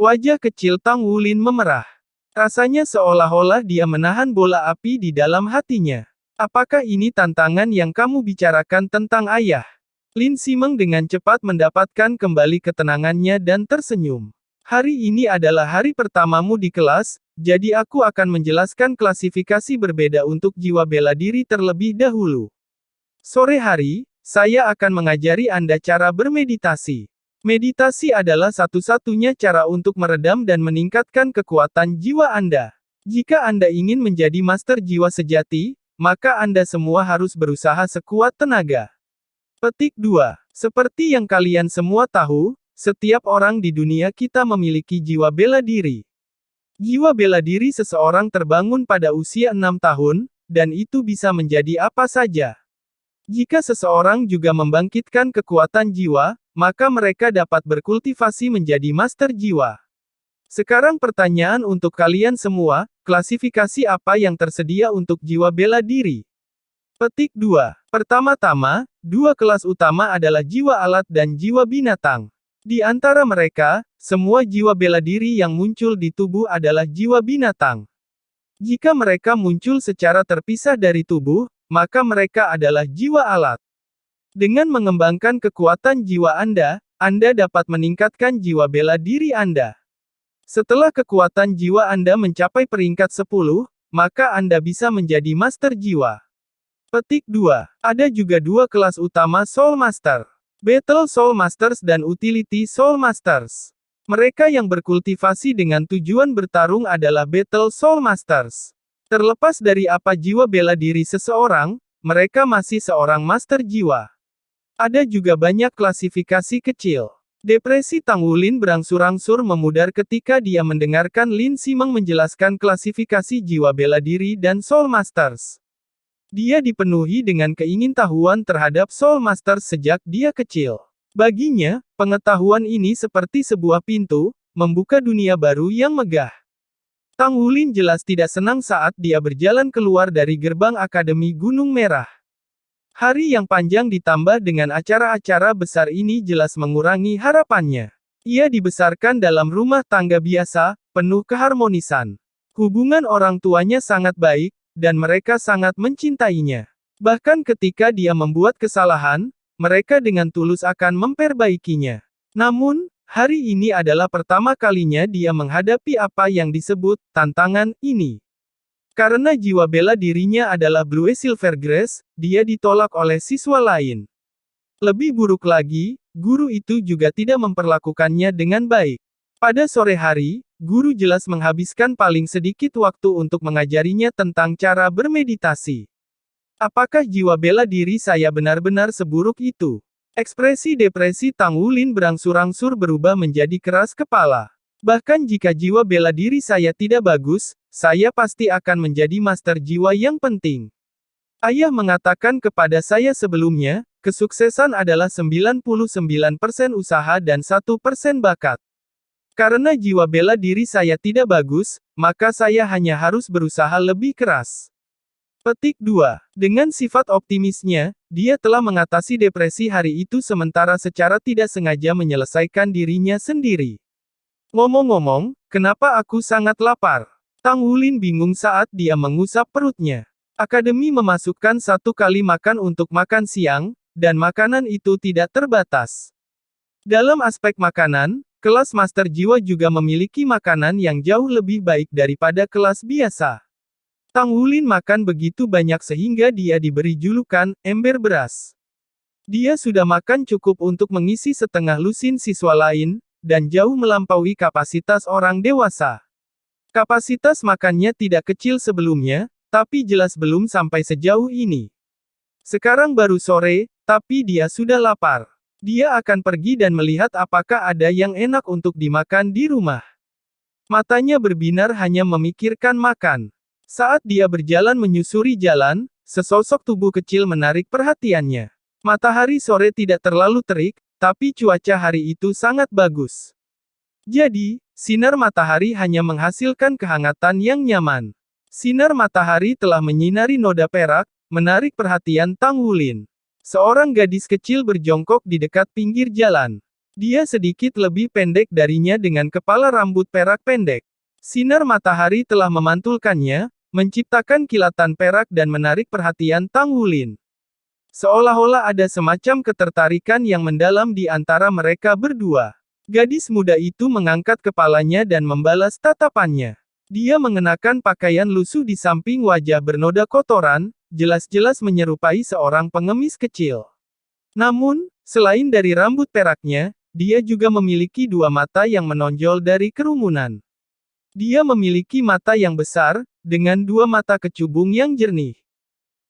Wajah kecil Tang Wulin memerah. Rasanya seolah-olah dia menahan bola api di dalam hatinya. Apakah ini tantangan yang kamu bicarakan tentang ayah? Lin Simeng dengan cepat mendapatkan kembali ketenangannya dan tersenyum. Hari ini adalah hari pertamamu di kelas, jadi aku akan menjelaskan klasifikasi berbeda untuk jiwa bela diri terlebih dahulu. Sore hari, saya akan mengajari Anda cara bermeditasi. Meditasi adalah satu-satunya cara untuk meredam dan meningkatkan kekuatan jiwa Anda. Jika Anda ingin menjadi master jiwa sejati, maka Anda semua harus berusaha sekuat tenaga. Petik 2. Seperti yang kalian semua tahu, setiap orang di dunia kita memiliki jiwa bela diri. Jiwa bela diri seseorang terbangun pada usia 6 tahun, dan itu bisa menjadi apa saja. Jika seseorang juga membangkitkan kekuatan jiwa, maka mereka dapat berkultivasi menjadi master jiwa. Sekarang pertanyaan untuk kalian semua, klasifikasi apa yang tersedia untuk jiwa bela diri? Petik 2. Pertama-tama, dua kelas utama adalah jiwa alat dan jiwa binatang. Di antara mereka, semua jiwa bela diri yang muncul di tubuh adalah jiwa binatang. Jika mereka muncul secara terpisah dari tubuh, maka mereka adalah jiwa alat. Dengan mengembangkan kekuatan jiwa Anda dapat meningkatkan jiwa bela diri Anda. Setelah kekuatan jiwa Anda mencapai peringkat 10, maka Anda bisa menjadi master jiwa. Petik 2. Ada juga dua kelas utama Soul Master. Battle Soul Masters dan Utility Soul Masters. Mereka yang berkultivasi dengan tujuan bertarung adalah Battle Soul Masters. Terlepas dari apa jiwa bela diri seseorang, mereka masih seorang master jiwa. Ada juga banyak klasifikasi kecil. Depresi Tang Wulin berangsur-angsur memudar ketika dia mendengarkan Lin Simeng menjelaskan klasifikasi jiwa bela diri dan Soul Masters. Dia dipenuhi dengan keingintahuan terhadap Soul Masters sejak dia kecil. Baginya, pengetahuan ini seperti sebuah pintu, membuka dunia baru yang megah. Tang Wulin jelas tidak senang saat dia berjalan keluar dari gerbang Akademi Gunung Merah. Hari yang panjang ditambah dengan acara-acara besar ini jelas mengurangi harapannya. Ia dibesarkan dalam rumah tangga biasa, penuh keharmonisan. Hubungan orang tuanya sangat baik, dan mereka sangat mencintainya. Bahkan ketika dia membuat kesalahan, mereka dengan tulus akan memperbaikinya. Namun, hari ini adalah pertama kalinya dia menghadapi apa yang disebut tantangan ini. Karena jiwa bela dirinya adalah Blue Silvergrass, dia ditolak oleh siswa lain. Lebih buruk lagi, guru itu juga tidak memperlakukannya dengan baik. Pada sore hari, guru jelas menghabiskan paling sedikit waktu untuk mengajarinya tentang cara bermeditasi. Apakah jiwa bela diri saya benar-benar seburuk itu? Ekspresi depresi Tang Wulin berangsur-angsur berubah menjadi keras kepala. Bahkan jika jiwa bela diri saya tidak bagus, saya pasti akan menjadi master jiwa yang penting. Ayah mengatakan kepada saya sebelumnya, kesuksesan adalah 99% usaha dan 1% bakat. Karena jiwa bela diri saya tidak bagus, maka saya hanya harus berusaha lebih keras. Petik 2. Dengan sifat optimisnya, dia telah mengatasi depresi hari itu sementara secara tidak sengaja menyelesaikan dirinya sendiri. Ngomong-ngomong, kenapa aku sangat lapar? Tang Wulin bingung saat dia mengusap perutnya. Akademi memasukkan 1 kali makan untuk makan siang, dan makanan itu tidak terbatas. Dalam aspek makanan, kelas master jiwa juga memiliki makanan yang jauh lebih baik daripada kelas biasa. Tang Wulin makan begitu banyak sehingga dia diberi julukan ember beras. Dia sudah makan cukup untuk mengisi setengah lusin siswa lain, dan jauh melampaui kapasitas orang dewasa. Kapasitas makannya tidak kecil sebelumnya, tapi jelas belum sampai sejauh ini. Sekarang baru sore, tapi dia sudah lapar. Dia akan pergi dan melihat apakah ada yang enak untuk dimakan di rumah. Matanya berbinar hanya memikirkan makan. Saat dia berjalan menyusuri jalan, sesosok tubuh kecil menarik perhatiannya. Matahari sore tidak terlalu terik, tapi cuaca hari itu sangat bagus. Jadi, sinar matahari hanya menghasilkan kehangatan yang nyaman. Sinar matahari telah menyinari noda perak, menarik perhatian Tang Wulin. Seorang gadis kecil berjongkok di dekat pinggir jalan. Dia sedikit lebih pendek darinya dengan kepala rambut perak pendek. Sinar matahari telah memantulkannya, menciptakan kilatan perak dan menarik perhatian Tang Wulin. Seolah-olah ada semacam ketertarikan yang mendalam di antara mereka berdua. Gadis muda itu mengangkat kepalanya dan membalas tatapannya. Dia mengenakan pakaian lusuh di samping wajah bernoda kotoran, jelas-jelas menyerupai seorang pengemis kecil. Namun, selain dari rambut peraknya, dia juga memiliki dua mata yang menonjol dari kerumunan. Dia memiliki mata yang besar, dengan dua mata kecubung yang jernih.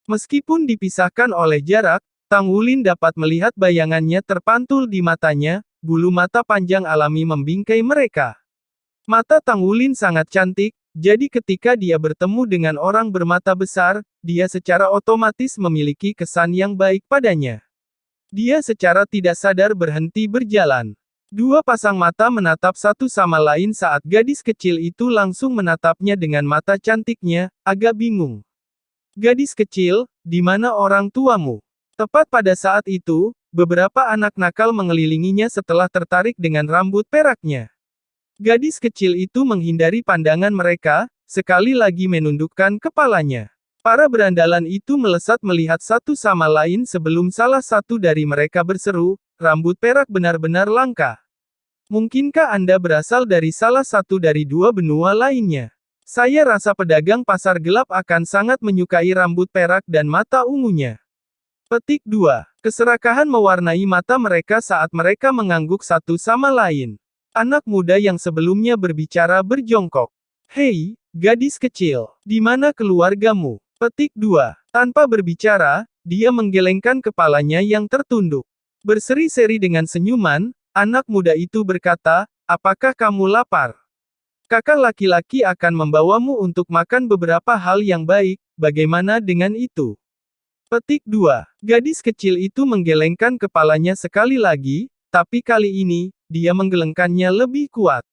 Meskipun dipisahkan oleh jarak, Tang Wulin dapat melihat bayangannya terpantul di matanya, bulu mata panjang alami membingkai mereka. Mata Tang Wulin sangat cantik, jadi ketika dia bertemu dengan orang bermata besar, dia secara otomatis memiliki kesan yang baik padanya. Dia secara tidak sadar berhenti berjalan. Dua pasang mata menatap satu sama lain saat gadis kecil itu langsung menatapnya dengan mata cantiknya, agak bingung. Gadis kecil, di mana orang tuamu? Tepat pada saat itu, beberapa anak nakal mengelilinginya setelah tertarik dengan rambut peraknya. Gadis kecil itu menghindari pandangan mereka, sekali lagi menundukkan kepalanya. Para berandalan itu melesat melihat satu sama lain sebelum salah satu dari mereka berseru, rambut perak benar-benar langka. Mungkinkah Anda berasal dari salah satu dari dua benua lainnya? Saya rasa pedagang pasar gelap akan sangat menyukai rambut perak dan mata ungunya. Petik 2. Keserakahan mewarnai mata mereka saat mereka mengangguk satu sama lain. Anak muda yang sebelumnya berbicara berjongkok. Hei, gadis kecil, di mana keluargamu? Petik 2. Tanpa berbicara, dia menggelengkan kepalanya yang tertunduk. Berseri-seri dengan senyuman, anak muda itu berkata, apakah kamu lapar? Kakak laki-laki akan membawamu untuk makan beberapa hal yang baik, bagaimana dengan itu? Petik 2. Gadis kecil itu menggelengkan kepalanya sekali lagi, tapi kali ini, dia menggelengkannya lebih kuat.